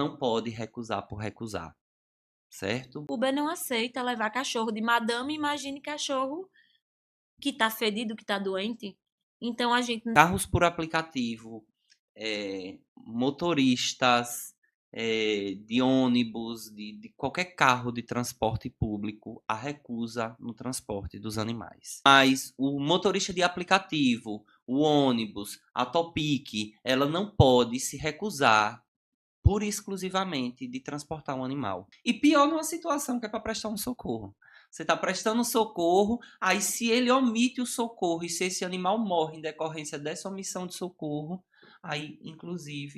Não pode recusar por recusar, certo? Uber não aceita levar cachorro de madame, imagine cachorro que tá fedido, que tá doente. Então a gente Carros por aplicativo, motoristas de ônibus, de qualquer carro de transporte público, a recusa no transporte dos animais. Mas o motorista de aplicativo, o ônibus, a Topic, ela não pode se recusar pura e exclusivamente de transportar um animal. E pior numa situação que é para prestar um socorro. Você está prestando socorro, aí se ele omite o socorro e se esse animal morre em decorrência dessa omissão de socorro, aí, inclusive,